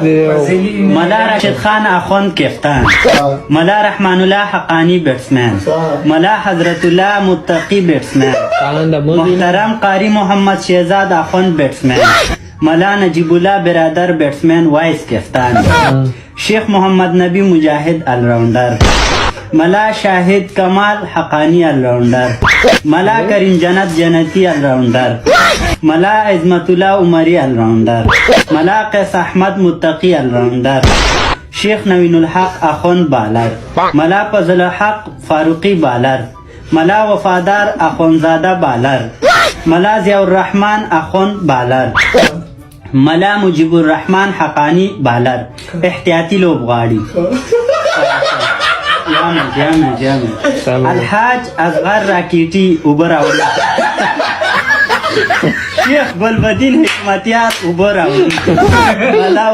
ملا راشد خان اخوند کفتان، ملا رحمان الله حقانی بیٹسمین، ملا حضرت الله متقی بیٹسمین، محترم قاری محمد شہزاد اخوند بیٹسمین، ملا نجیب الله برادر بیٹسمین وائس کفتان، شیخ محمد نبی مجاہد آل راؤنڈر، ملا شاہد کمال حقانی آل راؤنڈر، ملا کریم جنت جنتی آل راؤنڈر، ملا عظمت الله عمری آل راؤنڈر، ملا قیس احمد متقی آل راؤنڈر، شیخ نوین الحق اخوند بالر، ملا فضل الحق فاروقی بالر، ملا وفادار اخوندزادہ بالر، ملا ضیاء الرحمن اخوند بالر، ملا مجیب الرحمن حقانی بالر. احتیاطی لوبغاړي جامع الحاج اصغر راکیټي اوبه راوړي، شیخ ګلبدین حکمتیار اوبه راوړي، ملا